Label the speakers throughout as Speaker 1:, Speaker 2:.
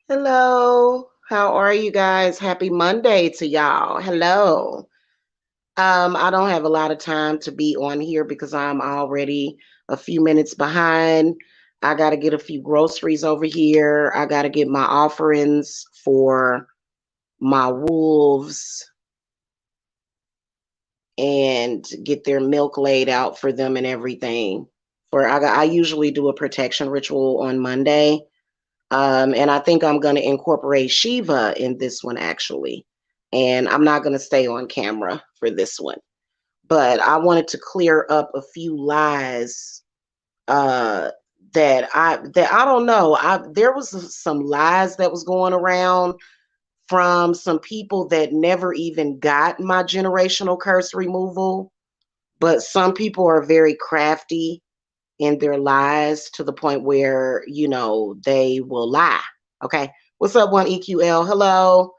Speaker 1: Hello. How are you guys? Happy Monday to y'all. Hello. I don't have a lot of time to be on here because I'm already a few minutes behind. I got to get a few groceries over here. I got to get my offerings for my wolves and get their milk laid out for them and everything. I usually do a protection ritual on Monday. And I think I'm going to incorporate Shiva in this one actually. And I'm not going to stay on camera for this one. But I wanted to clear up a few lies uh that I don't know. There was some lies that was going around from some people that never even got my generational curse removal, but some people are very crafty in their lies to the point where, they will lie. Okay. What's up, one EQL? Hello.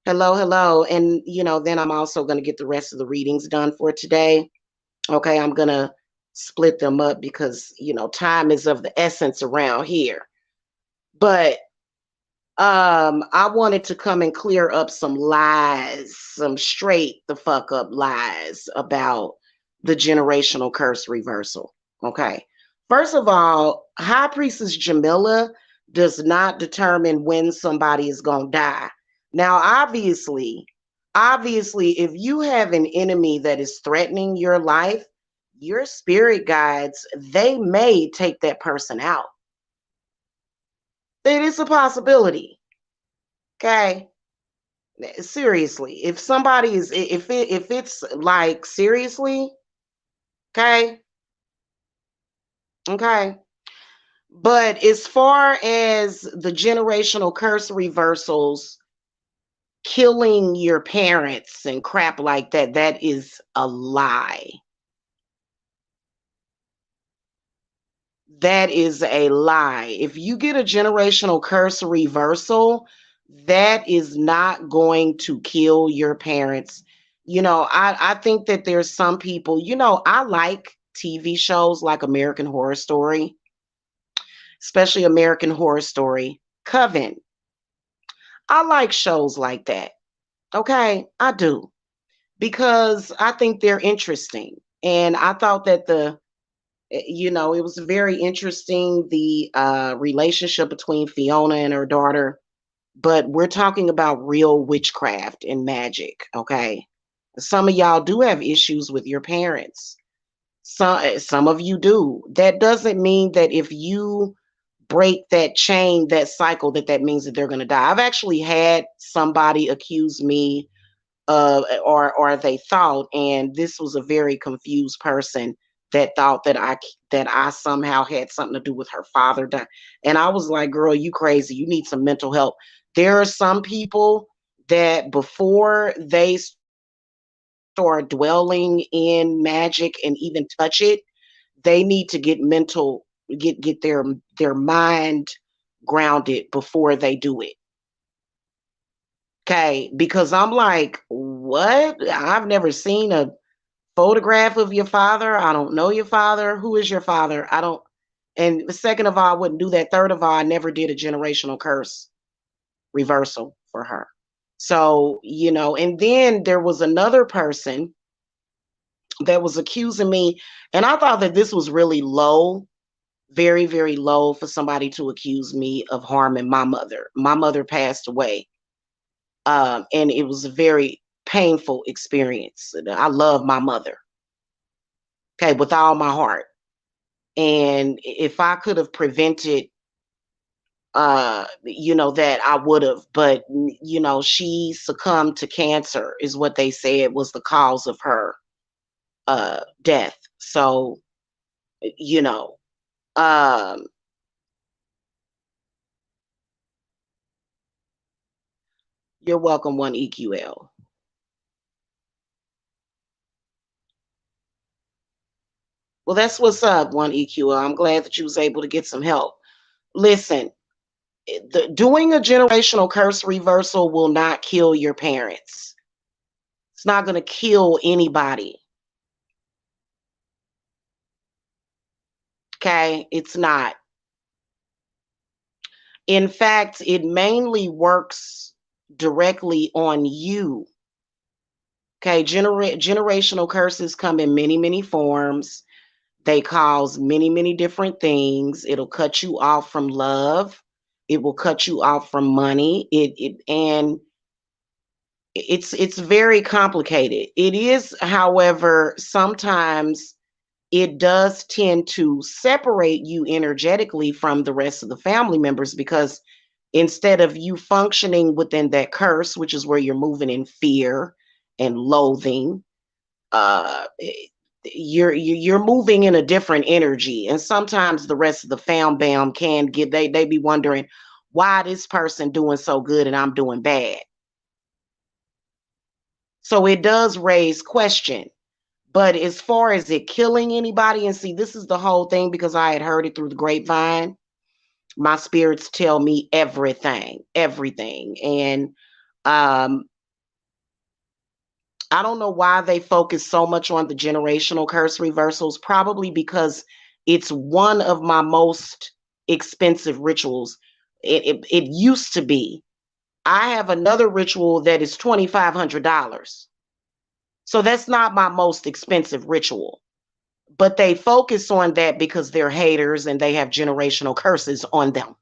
Speaker 1: Hello, hello. And, then I'm also going to get the rest of the readings done for today. Okay. I'm going to split them up because, time is of the essence around here. But I wanted to come and clear up some lies, some straight the fuck up lies about the generational curse reversal. Okay. First of all, High Priestess Jamila does not determine when somebody is going to die. Now, obviously, if you have an enemy that is threatening your life, your spirit guides, they may take that person out. It is a possibility. Okay. Seriously, if somebody is if it's like seriously, okay, okay. But as far as the generational curse reversals, killing your parents and crap like that, that is a lie. That is a lie. If you get a generational curse reversal, that is not going to kill your parents. I think that there's some people, I like TV shows like American Horror Story, especially American Horror Story, Coven. I like shows like that. Okay, I do because I think they're interesting. And I thought that it was very interesting, the relationship between Fiona and her daughter, but we're talking about real witchcraft and magic. Okay, some of y'all do have issues with your parents. Some of you do. That doesn't mean that if you break that chain, that cycle, that means that they're going to die. I've actually had somebody accuse me or they thought, and this was a very confused person that thought that I somehow had something to do with her father dying. And I was like, girl, you crazy. You need some mental help. There are some people that before they start dwelling in magic and even touch it, they need to get their mind grounded before they do it. Okay, because I'm like, what? I've never seen a photograph of your father. I don't know your father. Who is your father? I don't. And second of all, I wouldn't do that. Third of all, I never did a generational curse reversal for her. So, and then there was another person that was accusing me, and I thought that this was really low, very, very low for somebody to accuse me of harming my mother. My mother passed away. And it was a very painful experience. I love my mother, okay, with all my heart. And if I could have prevented, that I would have. But she succumbed to cancer, is what they said was the cause of her death. So, you know, um, you're welcome, one EQL. Well, that's what's up, one EQL. I'm glad that you was able to get some help. Listen, doing a generational curse reversal will not kill your parents. It's not going to kill anybody. Okay, it's not. In fact, it mainly works directly on you. Okay, generational curses come in many, many forms. They cause many, many different things. It'll cut you off from love. It will cut you off from money. And it's very complicated. It is, however, sometimes it does tend to separate you energetically from the rest of the family members because instead of you functioning within that curse, which is where you're moving in fear and loathing, you're moving in a different energy. And sometimes the rest of the fam bam can get they be wondering why this person doing so good and I'm doing bad. So it does raise question. But as far as it killing anybody, and see, this is the whole thing because I had heard it through the grapevine. My spirits tell me everything, everything. And um, I don't know why they focus so much on the generational curse reversals, probably because it's one of my most expensive rituals. It used to be. I have another ritual that is $2,500. So that's not my most expensive ritual. But they focus on that because they're haters and they have generational curses on them.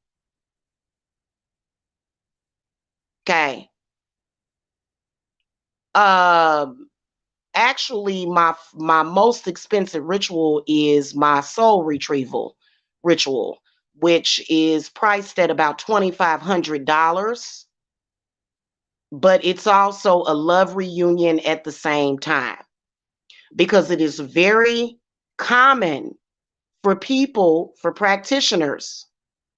Speaker 1: Okay. Um Actually my most expensive ritual is my soul retrieval ritual, which is priced at about $2,500, but it's also a love reunion at the same time because it is very common for people, for practitioners.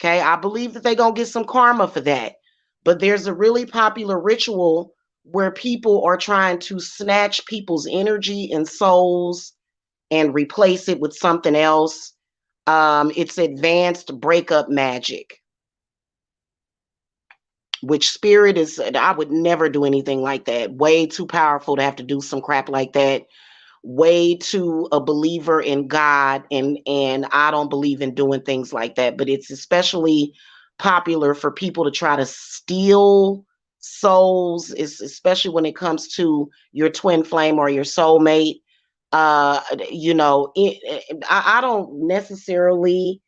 Speaker 1: Okay, I believe that they're going to get some karma for that. But there's a really popular ritual where people are trying to snatch people's energy and souls and replace it with something else. It's advanced breakup magic, which spirit is, I would never do anything like that. Way too powerful to have to do some crap like that. Way too a believer in God, and I don't believe in doing things like that, but it's especially popular for people to try to steal souls, especially when it comes to your twin flame or your soulmate. I don't necessarily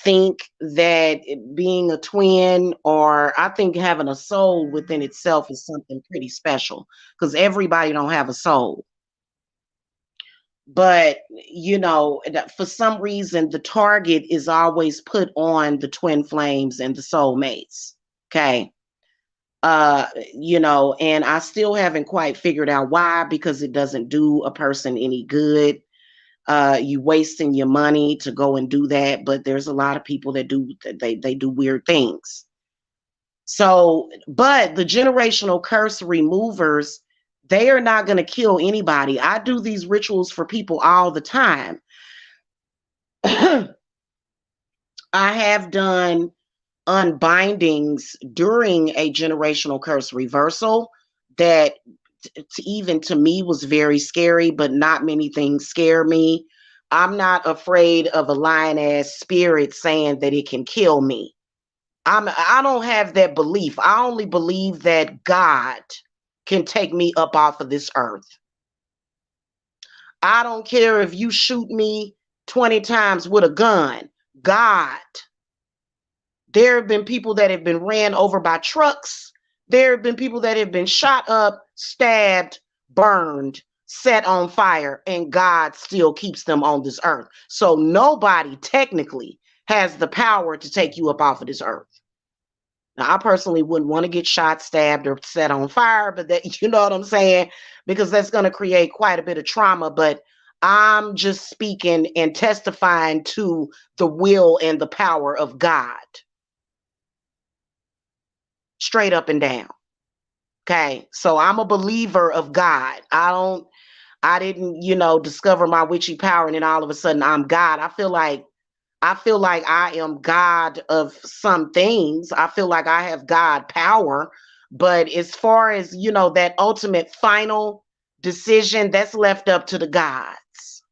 Speaker 1: think that being a twin, or I think having a soul within itself is something pretty special because everybody don't have a soul. But for some reason the target is always put on the twin flames and the soulmates. Okay. And I still haven't quite figured out why, because it doesn't do a person any good. You wasting your money to go and do that, but there's a lot of people that do, they do weird things. So, but the generational curse removers, they are not going to kill anybody. I do these rituals for people all the time. I have done unbindings during a generational curse reversal that even to me was very scary, but not many things scare me. I'm not afraid of a lion ass spirit saying that it can kill me. I don't have that belief. I only believe that God can take me up off of this earth. I don't care if you shoot me 20 times with a gun. God. There have been people that have been ran over by trucks. There have been people that have been shot up, stabbed, burned, set on fire, and God still keeps them on this earth. So nobody technically has the power to take you up off of this earth. Now, I personally wouldn't want to get shot, stabbed, or set on fire, but that, you know what I'm saying? Because that's going to create quite a bit of trauma. But I'm just speaking and testifying to the will and the power of God, straight up and down. Okay. So I'm a believer of God. I didn't, discover my witchy power and then all of a sudden I'm God. I feel like I am God of some things. I feel like I have God power. But as far as, that ultimate final decision, that's left up to the gods.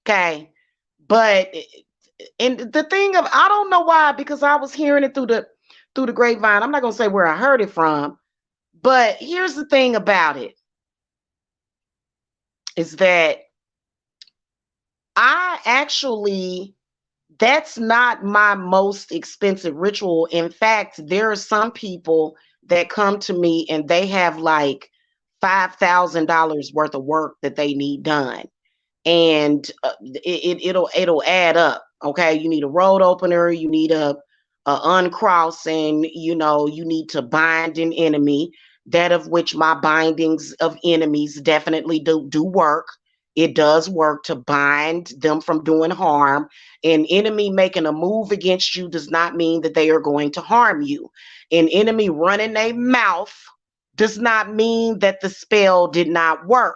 Speaker 1: Okay. But And the thing of, I don't know why, because I was hearing it through the grapevine. I'm not gonna say where I heard it from, but here's the thing about it is that I actually, that's not my most expensive ritual. In fact, there are some people that come to me and they have like $5,000 worth of work that they need done, and it'll add up. Okay, you need a road opener, you need a uncrossing, you need to bind an enemy, that of which my bindings of enemies definitely do work. It does work to bind them from doing harm. An enemy making a move against you does not mean that they are going to harm you. An enemy running a mouth does not mean that the spell did not work.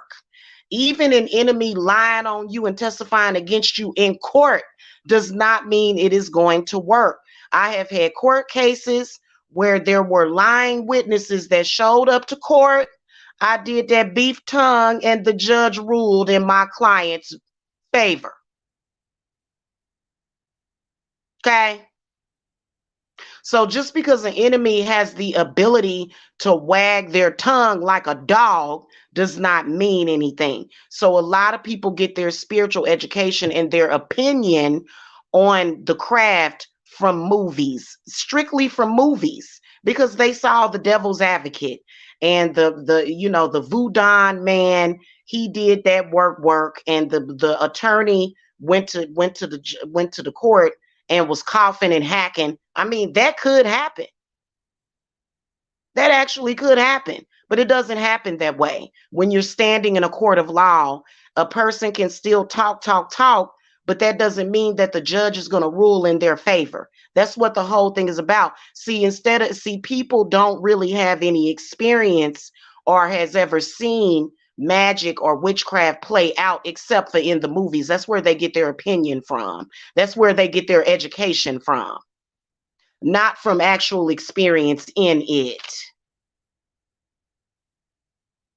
Speaker 1: Even an enemy lying on you and testifying against you in court does not mean it is going to work. I have had court cases where there were lying witnesses that showed up to court. I did that beef tongue, and the judge ruled in my client's favor. Okay. So just because an enemy has the ability to wag their tongue like a dog does not mean anything. So a lot of people get their spiritual education and their opinion on the craft from movies, strictly from movies, because they saw The Devil's Advocate and the Voodoo man. He did that work, and the attorney went to the court and was coughing and hacking. I mean, that could happen. That actually could happen, but it doesn't happen that way. When you're standing in a court of law, a person can still talk, but that doesn't mean that the judge is going to rule in their favor. That's what the whole thing is about. See, people don't really have any experience or has ever seen magic or witchcraft play out except for in the movies. That's where they get their opinion from. That's where they get their education from, not from actual experience in it.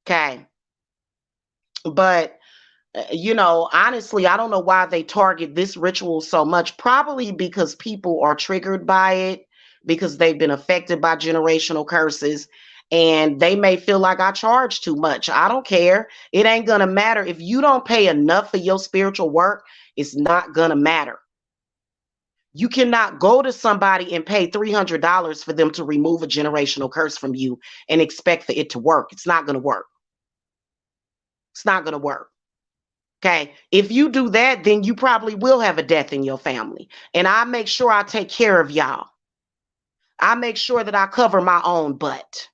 Speaker 1: Okay. But, honestly, I don't know why they target this ritual so much. Probably because people are triggered by it, because they've been affected by generational curses, and they may feel like I charge too much. I don't care. It ain't going to matter. If you don't pay enough for your spiritual work, it's not going to matter. You cannot go to somebody and pay $300 for them to remove a generational curse from you and expect for it to work. It's not going to work. It's not going to work. Okay. If you do that, then you probably will have a death in your family. And I make sure I take care of y'all. I make sure that I cover my own butt.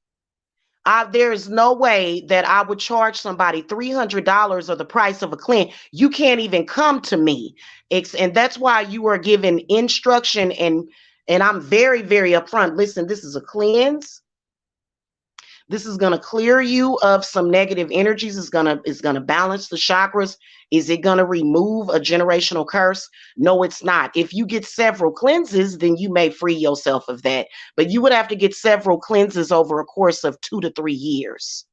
Speaker 1: There is no way that I would charge somebody $300 or the price of a cleanse. You can't even come to me. And that's why you are given instruction, and I'm very, very upfront. Listen, this is a cleanse. This is going to clear you of some negative energies. It's going to balance the chakras. Is it going to remove a generational curse? No, it's not. If you get several cleanses, then you may free yourself of that. But you would have to get several cleanses over a course of 2 to 3 years.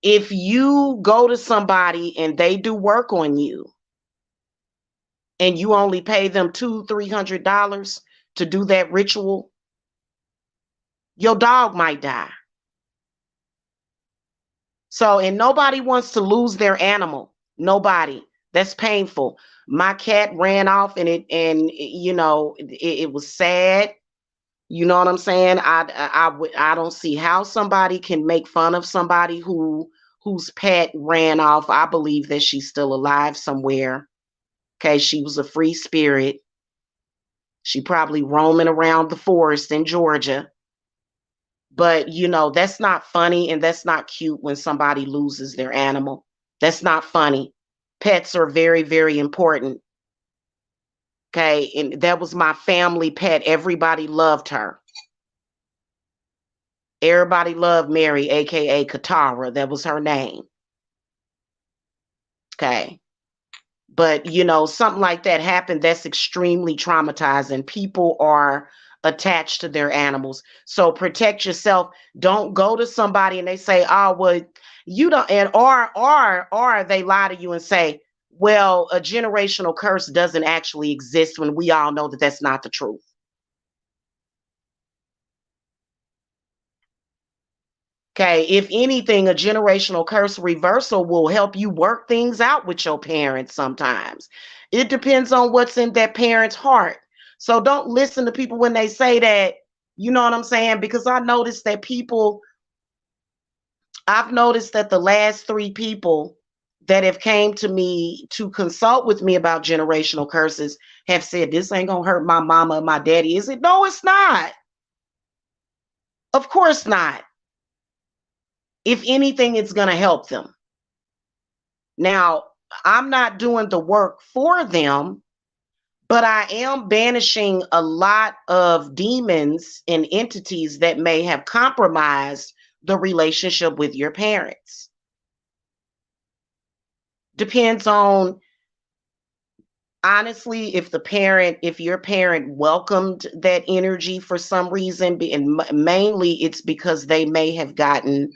Speaker 1: If you go to somebody and they do work on you and you only pay them $200-300 to do that ritual, your dog might die. So, and nobody wants to lose their animal. Nobody. That's painful. My cat ran off, and it was sad. You know what I'm saying? I don't see how somebody can make fun of somebody whose pet ran off. I believe that she's still alive somewhere. Okay, she was a free spirit. She probably roaming around the forest in Georgia. But, that's not funny, and that's not cute when somebody loses their animal. That's not funny. Pets are very, very important. Okay. And that was my family pet. Everybody loved her. Everybody loved Mary, aka Katara. That was her name. Okay. But, something like that happened. That's extremely traumatizing. People are attached to their animals. So protect yourself. Don't go to somebody and they say, oh, well, you don't, and or they lie to you and say, Well, a generational curse doesn't actually exist when we all know that that's not the truth. Okay, if anything, a generational curse reversal will help you work things out with your parents sometimes. It depends on what's in that parent's heart. So don't listen to people when they say that, you know what I'm saying? Because I've noticed that the last three people that have came to me to consult with me about generational curses have said, this ain't gonna hurt my mama or my daddy, is it? No, it's not. Of course not. If anything, it's gonna help them. Now, I'm not doing the work for them, but I am banishing a lot of demons and entities that may have compromised the relationship with your parents. Depends on, honestly, if your parent welcomed that energy for some reason, and mainly it's because they may have gotten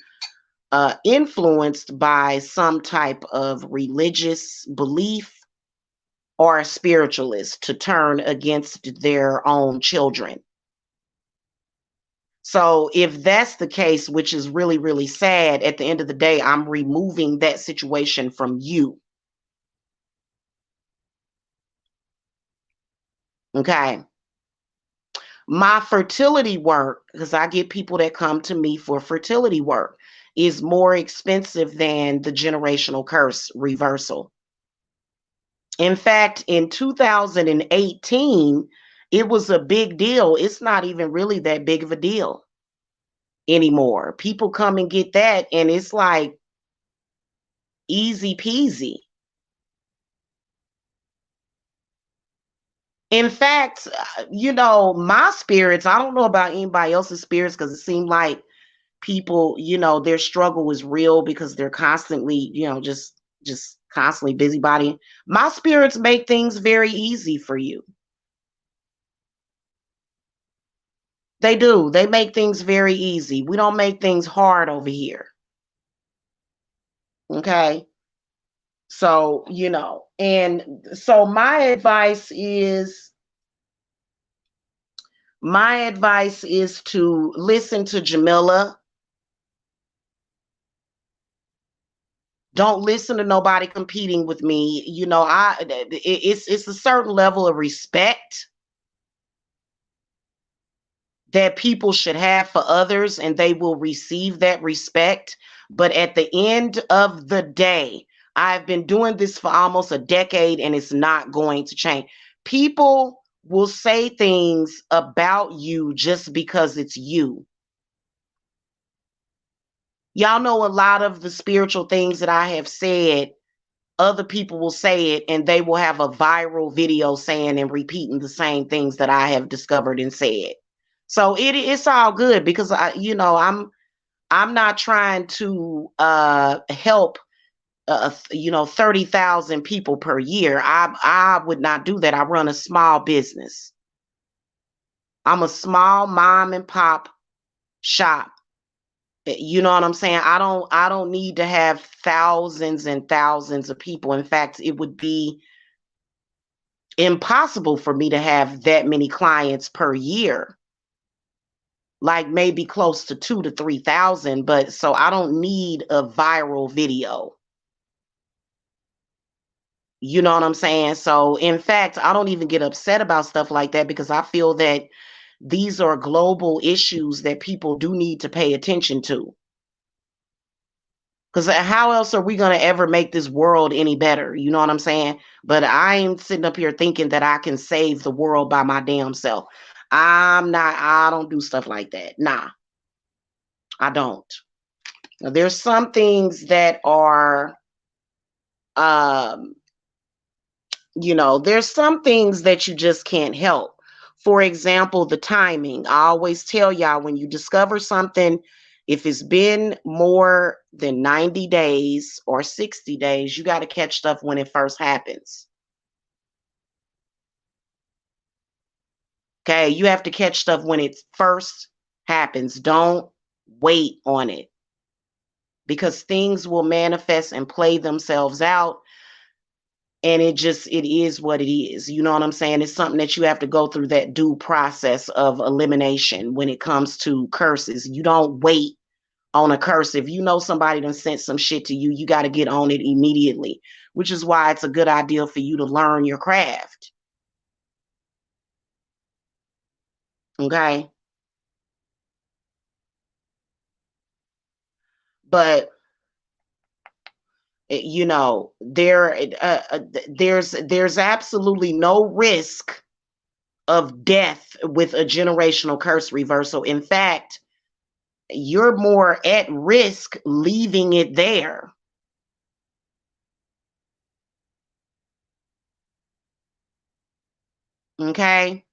Speaker 1: influenced by some type of religious belief or a spiritualist to turn against their own children. So if that's the case, which is really, really sad, at the end of the day, I'm removing that situation from you. Okay. My fertility work, because I get people that come to me for fertility work, is more expensive than the generational curse reversal. In fact, in 2018, it was a big deal. It's not even really that big of a deal anymore. People come and get that, and it's like easy peasy. In fact, my spirits, I don't know about anybody else's spirits because it seemed like people, their struggle is real because they're constantly, just constantly busybody. My spirits make things very easy for you. They do. They make things very easy. We don't make things hard over here. Okay? So, and so my advice is to listen to Jamila. Don't listen to nobody competing with me. It's a certain level of respect that people should have for others, and they will receive that respect. But at the end of the day, I've been doing this for almost a decade, and it's not going to change. People will say things about you just because it's you. Y'all know a lot of the spiritual things that I have said, other people will say it and they will have a viral video saying and repeating the same things that I have discovered and said. So it's all good because I'm not trying to help 30,000 people per year. I would not do that. I run a small business. I'm a small mom and pop shop. You know what I'm saying? I don't need to have thousands and thousands of people. In fact, it would be impossible for me to have that many clients per year. Like maybe close to 2 to 3,000, but so I don't need a viral video. You know what I'm saying? So in fact, I don't even get upset about stuff like that because I feel that these are global issues that people do need to pay attention to. Because how else are we going to ever make this world any better? You know what I'm saying? But I ain't sitting up here thinking that I can save the world by my damn self. I don't do stuff like that. Nah, I don't. Now, there's some things that are, um, there's some things that you just can't help. For example, the timing. I always tell y'all when you discover something, if it's been more than 90 days or 60 days, you got to catch stuff when it first happens. Okay, you have to catch stuff when it first happens. Don't wait on it because things will manifest and play themselves out And it is what it is. You know what I'm saying? It's something that you have to go through that due process of elimination when it comes to curses. You don't wait on a curse. If you know somebody done sent some shit to you, you got to get on it immediately, which is why it's a good idea for you to learn your craft. Okay. But you know, there's absolutely no risk of death with a generational curse reversal. In fact, you're more at risk leaving it there. Okay.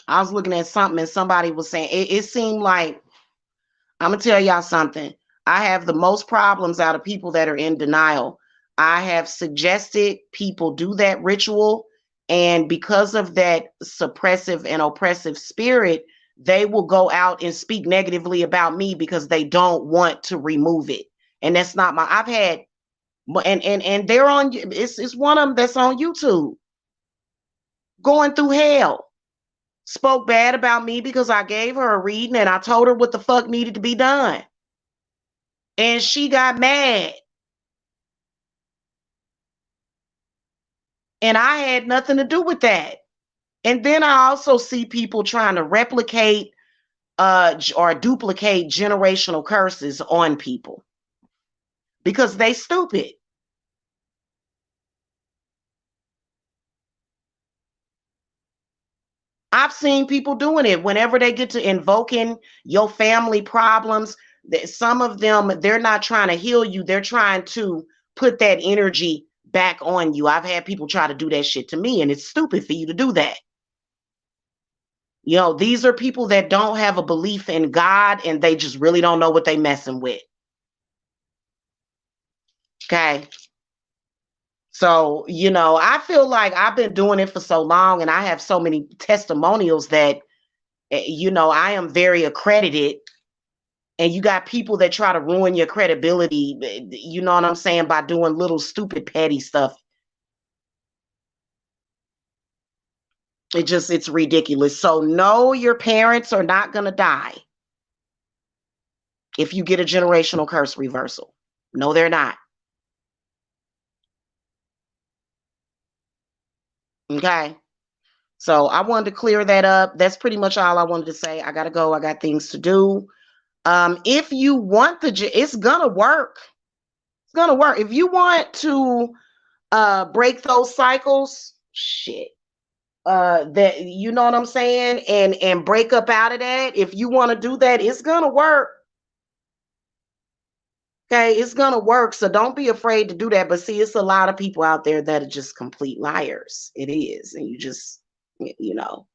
Speaker 1: I was looking at something and somebody was saying it seemed like, I'm gonna tell y'all something. I have the most problems out of people that are in denial. I have suggested people do that ritual, and because of that suppressive and oppressive spirit, they will go out and speak negatively about me because they don't want to remove it. And that's not my. I've had, and they're on. It's one of them that's on YouTube, going through hell. Spoke bad about me because I gave her a reading and I told her what the fuck needed to be done. And she got mad. And I had nothing to do with that. And then I also see people trying to replicate or duplicate generational curses on people because they stupid. I've seen people doing it whenever they get to invoking your family problems. That some of them, they're not trying to heal you, they're trying to put that energy back on you. I've had people try to do that shit to me, and it's stupid for you to do that. You know, these are people that don't have a belief in God and they just really don't know what they messing with. Okay. So, you know, I feel like I've been doing it for so long and I have so many testimonials that, you know, I am very accredited. And you got people that try to ruin your credibility, you know what I'm saying, by doing little stupid petty stuff. It's ridiculous. So, no, your parents are not going to die if you get a generational curse reversal. No, they're not. Okay. So I wanted to clear that up. That's pretty much all I wanted to say. I gotta go. I got things to do. If you want it's gonna work. It's gonna work. If you want to break those cycles, shit. That, you know what I'm saying, and break up out of that. If you want to do that, it's gonna work. Okay, it's gonna work. So don't be afraid to do that. But see, it's a lot of people out there that are just complete liars. It is, and you just, you know.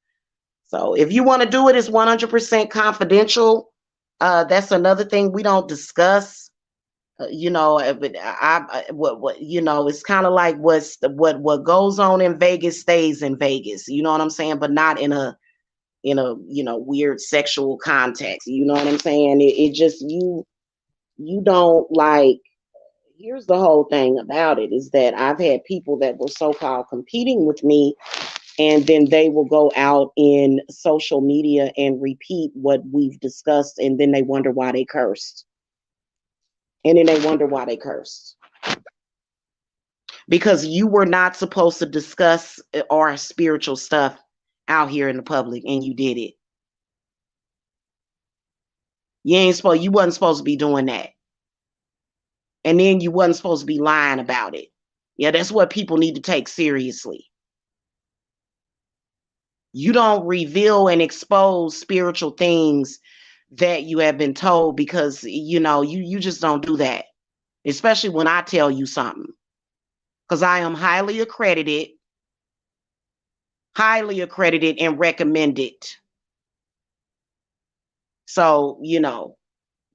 Speaker 1: So if you want to do it, it's 100% confidential. That's another thing we don't discuss. You know, but what you know, it's kind of like what goes on in Vegas stays in Vegas. You know what I'm saying? But not in a you know, weird sexual context. You know what I'm saying? It just, you don't like. Here's the whole thing about it is that I've had people that were so-called competing with me, and then they will go out in social media and repeat what we've discussed, and then they wonder why they cursed. And then they wonder why they cursed. Because you were not supposed to discuss our spiritual stuff out here in the public, and you did it. You wasn't supposed to be doing that. And then you wasn't supposed to be lying about it. Yeah, that's what people need to take seriously. You don't reveal and expose spiritual things that you have been told, because you know, you just don't do that, especially when I tell you something, because I am highly accredited and recommended. So, you know,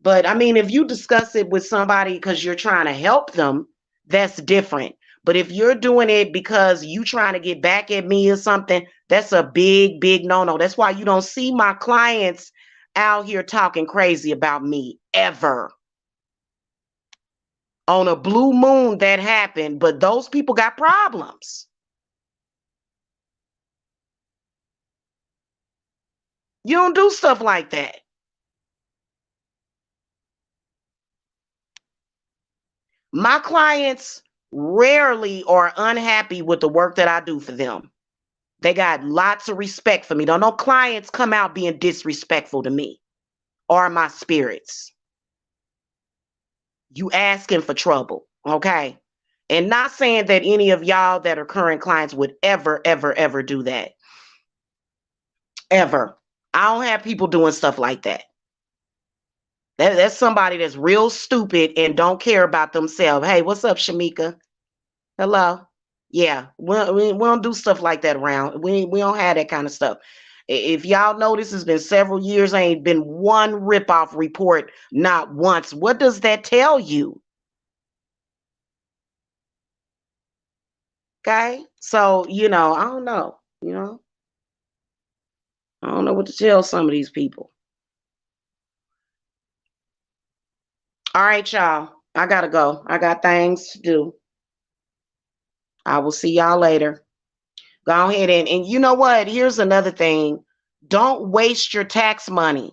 Speaker 1: but I mean, if you discuss it with somebody because you're trying to help them, that's different. But if you're doing it because you trying to get back at me or something, that's a big no-no. That's why you don't see my clients out here talking crazy about me ever. On a blue moon that happened, but those people got problems. You don't do stuff like that. My clients rarely are unhappy with the work that I do for them. They got lots of respect for me. Don't no clients come out being disrespectful to me or my spirits. You asking for trouble, okay? And not saying that any of y'all that are current clients would ever do that. Ever. I don't have people doing stuff like that. That's somebody that's real stupid and don't care about themselves. Hey, what's up, Shamika? Hello. Yeah, we don't do stuff like that around. We don't have that kind of stuff. If y'all notice, it's been several years. Ain't been one ripoff report, not once. What does that tell you? Okay, so I don't know. I don't know what to tell some of these people. All right, y'all. I gotta go. I got things to do. I will see y'all later. Go ahead and you know what? Here's another thing. Don't waste your tax money.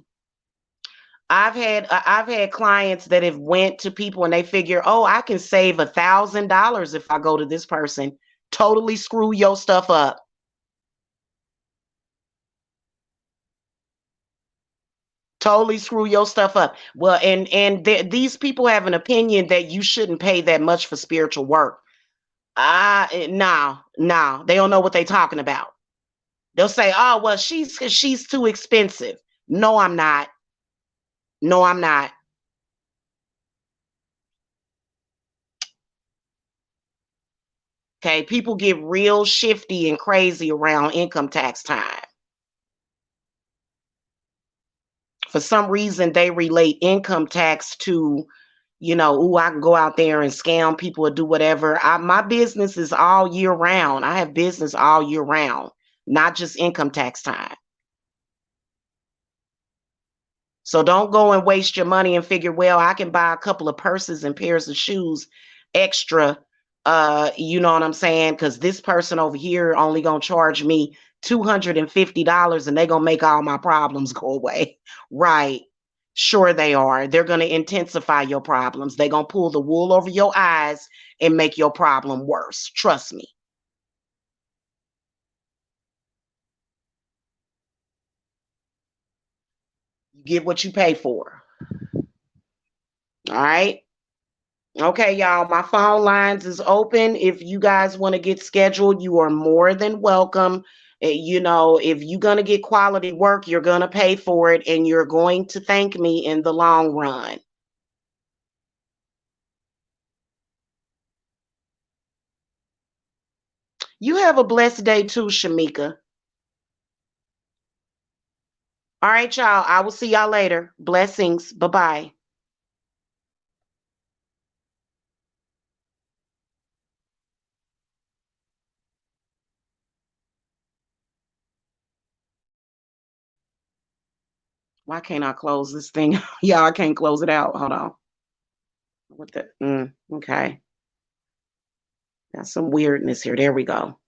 Speaker 1: I've had clients that have went to people and they figure, oh, I can save $1,000 if I go to this person. Totally screw your stuff up. Totally screw your stuff up. Well, these people have an opinion that you shouldn't pay that much for spiritual work. No, they don't know what they're talking about. They'll say, oh, well, she's too expensive. No, I'm not. No, I'm not. Okay, people get real shifty and crazy around income tax time. For some reason, they relate income tax to, ooh, I can go out there and scam people or do whatever. My business is all year round. I have business all year round, not just income tax time. So don't go and waste your money and figure, well, I can buy a couple of purses and pairs of shoes extra. You know what I'm saying? Because this person over here only gonna charge me $250 and they gonna make all my problems go away. Right. Sure they are. They're gonna intensify your problems. They're gonna pull the wool over your eyes and make your problem worse. Trust me. You get what you pay for. All right. Okay, y'all, my phone lines is open. If you guys want to get scheduled, you are more than welcome. If you're going to get quality work, you're going to pay for it and you're going to thank me in the long run. You have a blessed day too, Shamika. All right, y'all, I will see y'all later. Blessings. Bye-bye. Why can't I close this thing? Yeah, I can't close it out. Hold on. What the? Okay. Got some weirdness here. There we go.